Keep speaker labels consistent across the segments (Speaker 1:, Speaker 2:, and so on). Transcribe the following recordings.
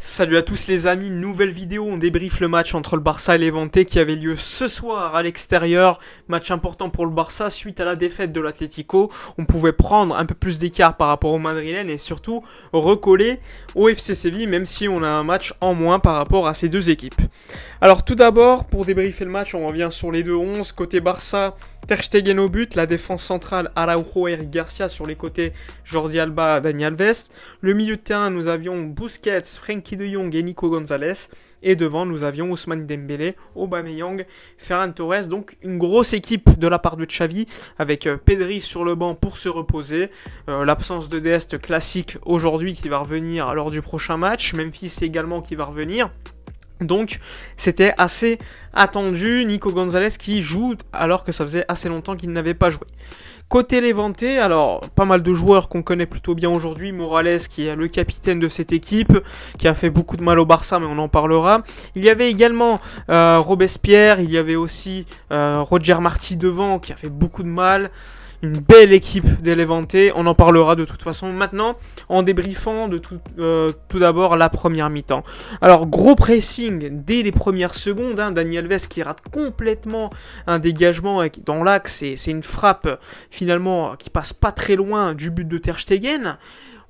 Speaker 1: Salut à tous les amis, nouvelle vidéo, on débriefe le match entre le Barça et l'Levante qui avait lieu ce soir à l'extérieur. Match important pour le Barça suite à la défaite de l'Atlético. On pouvait prendre un peu plus d'écart par rapport au Madrilène et surtout recoller au FC Séville même si on a un match en moins par rapport à ces deux équipes. Alors tout d'abord, pour débriefer le match, on revient sur les deux 11. Côté Barça, Ter Stegen au but, la défense centrale Araujo et Eric Garcia sur les côtés, Jordi Alba, Dani Alves. Le milieu de terrain, nous avions Busquets, Frenkie de Jong et Nico Gonzalez. Et devant, nous avions Ousmane Dembélé, Aubameyang, Ferran Torres. Donc une grosse équipe de la part de Xavi avec Pedri sur le banc pour se reposer. L'absence de Dest classique aujourd'hui qui va revenir lors du prochain match. Memphis également qui va revenir. Donc c'était assez attendu, Nico Gonzalez qui joue alors que ça faisait assez longtemps qu'il n'avait pas joué. Côté Levante, alors pas mal de joueurs qu'on connaît plutôt bien aujourd'hui, Morales qui est le capitaine de cette équipe, qui a fait beaucoup de mal au Barça mais on en parlera. Il y avait également Robespierre, il y avait aussi Roger Martí devant qui a fait beaucoup de mal. Une belle équipe des Levante, on en parlera de toute façon maintenant en débriefant de tout d'abord la première mi-temps. Alors gros pressing dès les premières secondes, Dani Alves qui rate complètement un dégagement dans l'axe, c'est une frappe finalement qui passe pas très loin du but de Ter Stegen.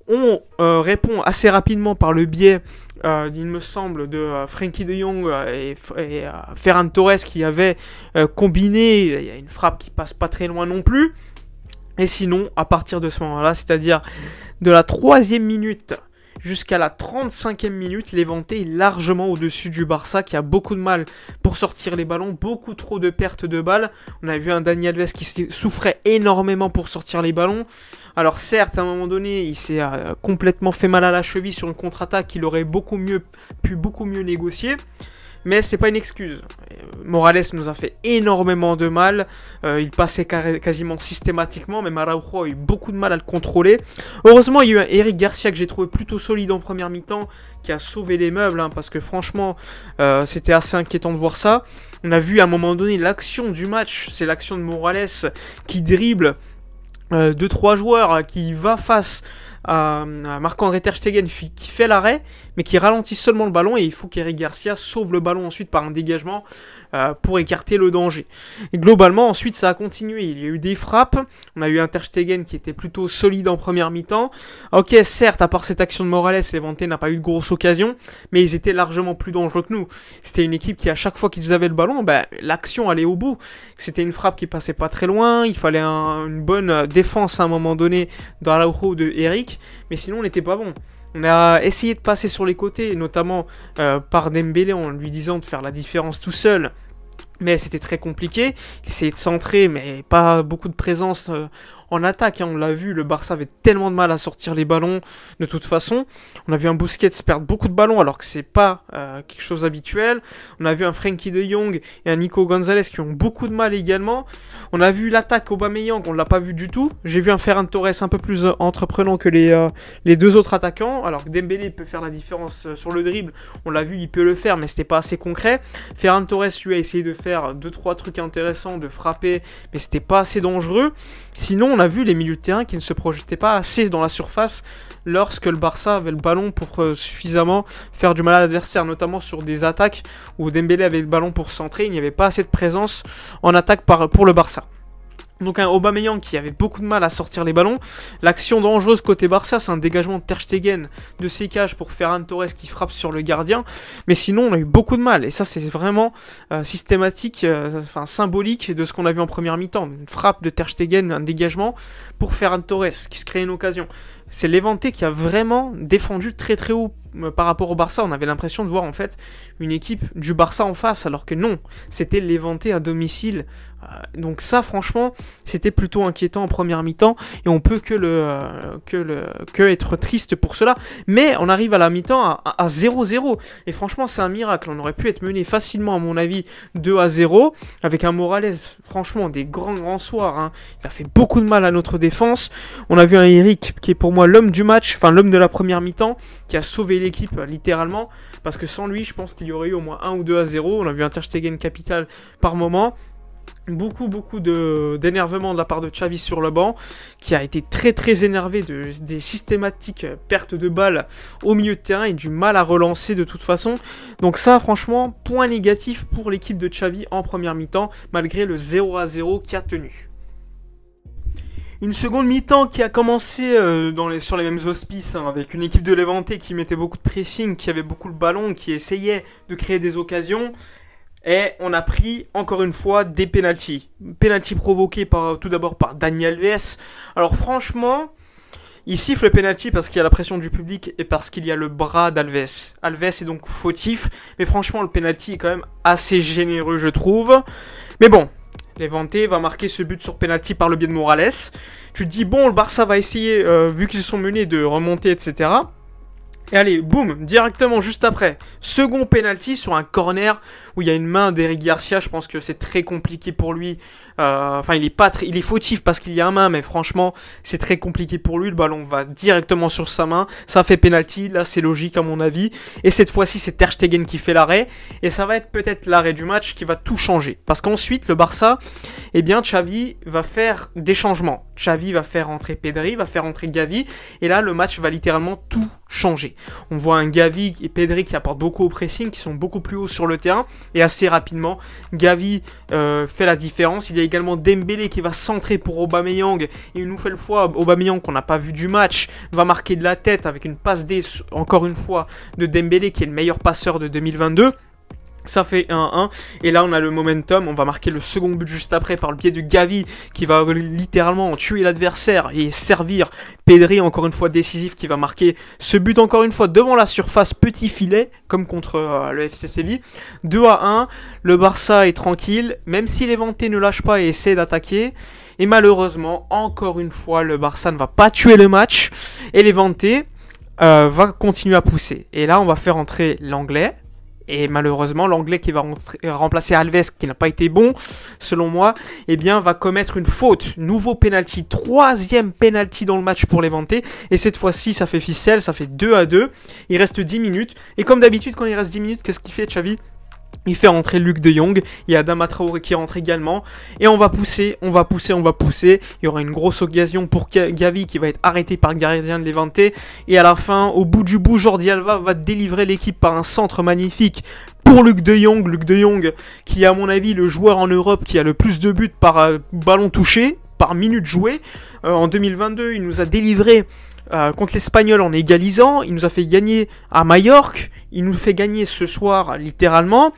Speaker 1: On répond assez rapidement par le biais, il me semble, de Frenkie de Jong et Ferran Torres qui avait combiné, il y a une frappe qui passe pas très loin non plus. Et sinon, à partir de ce moment-là, c'est-à-dire de la 3e minute jusqu'à la 35e minute, Levante est largement au-dessus du Barça qui a beaucoup de mal pour sortir les ballons, beaucoup trop de pertes de balles. On a vu un Dani Alves qui souffrait énormément pour sortir les ballons. Alors certes, à un moment donné, il s'est complètement fait mal à la cheville sur une contre-attaque qu'il aurait pu beaucoup mieux négocier. Mais c'est pas une excuse. Morales nous a fait énormément de mal. Il passait quasiment systématiquement. Même Araujo a eu beaucoup de mal à le contrôler. Heureusement, il y a eu un Eric Garcia que j'ai trouvé plutôt solide en première mi-temps, qui a sauvé les meubles, parce que franchement, c'était assez inquiétant de voir ça. On a vu à un moment donné l'action du match. C'est l'action de Morales qui dribble 2-3 joueurs, qui va face à Marc-André Ter Stegen qui fait l'arrêt mais qui ralentit seulement le ballon et il faut qu'Eric Garcia sauve le ballon ensuite par un dégagement pour écarter le danger. Et globalement ensuite ça a continué, il y a eu des frappes, on a eu un Ter Stegen qui était plutôt solide en première mi-temps. Ok, certes, à part cette action de Morales, Levante n'a pas eu de grosse occasion, mais ils étaient largement plus dangereux que nous. C'était une équipe qui à chaque fois qu'ils avaient le ballon, l'action allait au bout. C'était une frappe qui passait pas très loin, il fallait une bonne défense à un moment donné dans la roue de Eric, mais sinon on n'était pas bon. On a essayé de passer sur les côtés, notamment par Dembélé en lui disant de faire la différence tout seul. Mais c'était très compliqué, il essayait de centrer mais pas beaucoup de présence en attaque, on l'a vu, le Barça avait tellement de mal à sortir les ballons de toute façon. On a vu un Busquets perdre beaucoup de ballons alors que c'est pas quelque chose d'habituel. On a vu un Frenkie de Jong et un Nico Gonzalez qui ont beaucoup de mal également. On a vu l'attaque Aubameyang, on l'a pas vu du tout. J'ai vu un Ferran Torres un peu plus entreprenant que les deux autres attaquants, alors que Dembélé peut faire la différence sur le dribble, on l'a vu, il peut le faire mais c'était pas assez concret. Ferran Torres lui a essayé de faire 2-3 trucs intéressants, de frapper, mais c'était pas assez dangereux. Sinon on a vu les milieux de terrain qui ne se projetaient pas assez dans la surface lorsque le Barça avait le ballon pour suffisamment faire du mal à l'adversaire, notamment sur des attaques où Dembélé avait le ballon pour centrer, il n'y avait pas assez de présence en attaque pour le Barça. Donc un Aubameyang qui avait beaucoup de mal à sortir les ballons. L'action dangereuse côté Barça, c'est un dégagement de Ter Stegen de ses cages pour Ferran Torres qui frappe sur le gardien. Mais sinon, on a eu beaucoup de mal. Et ça, c'est vraiment systématique, symbolique de ce qu'on a vu en première mi-temps. Une frappe de Ter Stegen, un dégagement pour Ferran Torres qui se crée une occasion. C'est Levante qui a vraiment défendu très très haut par rapport au Barça. On avait l'impression de voir en fait une équipe du Barça en face, alors que non, c'était Levante à domicile. Donc ça, franchement, c'était plutôt inquiétant en première mi-temps et on peut que être triste pour cela. Mais on arrive à la mi-temps à 0-0 et franchement, c'est un miracle. On aurait pu être mené facilement, à mon avis, 2-0 avec un Morales, franchement, des grands soirs. Il a fait beaucoup de mal à notre défense. On a vu un Eric qui est pour moi l'homme du match, enfin l'homme de la première mi-temps, qui a sauvé l'équipe littéralement, parce que sans lui, je pense qu'il y aurait eu au moins 1 ou 2-0. On a vu un Ter Stegen capital par moment. Beaucoup d'énervement de la part de Xavi sur le banc, qui a été très énervé des systématiques pertes de balles au milieu de terrain et du mal à relancer de toute façon. Donc ça, franchement, point négatif pour l'équipe de Xavi en première mi-temps, malgré le 0-0 qui a tenu. Une seconde mi-temps qui a commencé sur les mêmes auspices, hein, avec une équipe de Levante qui mettait beaucoup de pressing, qui avait beaucoup le ballon, qui essayait de créer des occasions. Et on a pris, encore une fois, des pénaltys. Pénalty provoqués tout d'abord par Dani Alves. Alors franchement, il siffle le pénalty parce qu'il y a la pression du public et parce qu'il y a le bras d'Alves. Alves est donc fautif, mais franchement, le pénalty est quand même assez généreux, je trouve. Mais bon, Levante va marquer ce but sur pénalty par le biais de Morales. Tu te dis, bon, le Barça va essayer, vu qu'ils sont menés, de remonter, etc. Et allez, boum, directement juste après, second penalty sur un corner où il y a une main d'Eric Garcia. Je pense que c'est très compliqué pour lui. Enfin, il est fautif parce qu'il y a une main, mais franchement, c'est très compliqué pour lui. Le ballon va directement sur sa main. Ça fait penalty. Là, c'est logique à mon avis. Et cette fois-ci, c'est Ter Stegen qui fait l'arrêt. Et ça va être peut-être l'arrêt du match qui va tout changer. Parce qu'ensuite, le Barça, eh bien, Xavi va faire des changements. Xavi va faire entrer Pedri, va faire entrer Gavi. Et là, le match va littéralement tout changer. On voit un Gavi et Pedri qui apportent beaucoup au pressing, qui sont beaucoup plus hauts sur le terrain. Et assez rapidement, Gavi fait la différence. Il y a également Dembélé qui va centrer pour Aubameyang. Et une nouvelle fois, Aubameyang, qu'on n'a pas vu du match, va marquer de la tête avec une passe D, encore une fois, de Dembélé, qui est le meilleur passeur de 2022. Ça fait 1-1, et là on a le momentum, on va marquer le second but juste après par le biais de Gavi qui va littéralement tuer l'adversaire et servir Pedri, encore une fois décisif, qui va marquer ce but encore une fois devant la surface, petit filet, comme contre le FC Séville. 2-1, le Barça est tranquille, même si Levante ne lâche pas et essaie d'attaquer. Et malheureusement, encore une fois, le Barça ne va pas tuer le match, et Levante va continuer à pousser. Et là on va faire entrer l'anglais. Et malheureusement, l'anglais qui va remplacer Alves, qui n'a pas été bon, selon moi, eh bien, va commettre une faute. Nouveau penalty, troisième penalty dans le match pour Levante. Et cette fois-ci, ça fait ficelle, ça fait 2-2. Il reste 10 minutes. Et comme d'habitude, quand il reste 10 minutes, qu'est-ce qu'il fait, Xavi ? Il fait rentrer Luc de Jong, il y a Adama Traoré qui rentre également, et on va pousser. Il y aura une grosse occasion pour Gavi qui va être arrêté par le gardien de Levante, et à la fin, au bout du bout, Jordi Alba va délivrer l'équipe par un centre magnifique pour Luc de Jong qui est à mon avis le joueur en Europe qui a le plus de buts par ballon touché, par minute jouée. En 2022, il nous a délivré contre l'Espagnol en égalisant, il nous a fait gagner à Majorque, il nous fait gagner ce soir littéralement.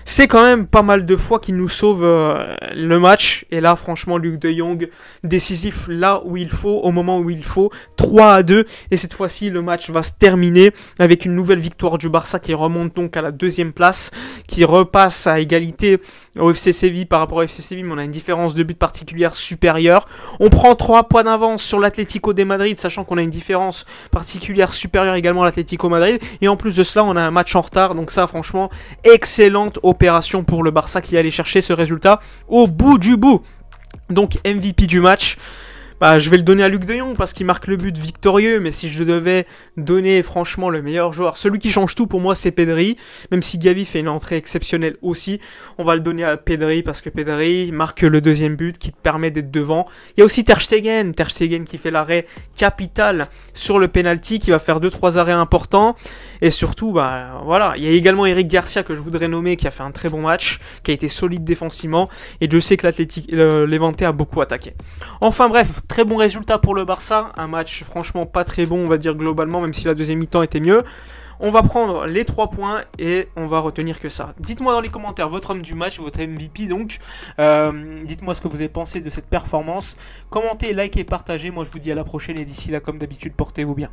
Speaker 1: C'est quand même pas mal de fois qu'il nous sauve le match. Et là, franchement, Luc de Jong, décisif là où il faut, au moment où il faut. 3-2. Et cette fois-ci, le match va se terminer avec une nouvelle victoire du Barça qui remonte donc à la deuxième place, qui repasse à égalité au FC Séville par rapport au FC Séville, mais on a une différence de but particulière supérieure. On prend 3 points d'avance sur l'Atlético de Madrid, sachant qu'on a une différence particulière supérieure également à l'Atlético Madrid. Et en plus de cela, on a un match en retard. Donc ça, franchement, excellente opération pour le Barça qui allait chercher ce résultat au bout du bout. Donc MVP du match, je vais le donner à Luc de Jong parce qu'il marque le but victorieux, mais si je devais donner franchement le meilleur joueur, celui qui change tout pour moi, c'est Pedri, même si Gavi fait une entrée exceptionnelle aussi, on va le donner à Pedri parce que Pedri marque le deuxième but qui te permet d'être devant. Il y a aussi Ter Stegen qui fait l'arrêt capital sur le penalty, qui va faire 2-3 arrêts importants, et surtout, voilà, il y a également Eric Garcia que je voudrais nommer, qui a fait un très bon match, qui a été solide défensivement, et je sais que Levante a beaucoup attaqué. Enfin bref, très bon résultat pour le Barça, un match franchement pas très bon on va dire globalement, même si la deuxième mi-temps était mieux. On va prendre les 3 points et on va retenir que ça. Dites-moi dans les commentaires votre homme du match, votre MVP donc. Dites-moi ce que vous avez pensé de cette performance. Commentez, likez, partagez. Moi je vous dis à la prochaine et d'ici là comme d'habitude portez-vous bien.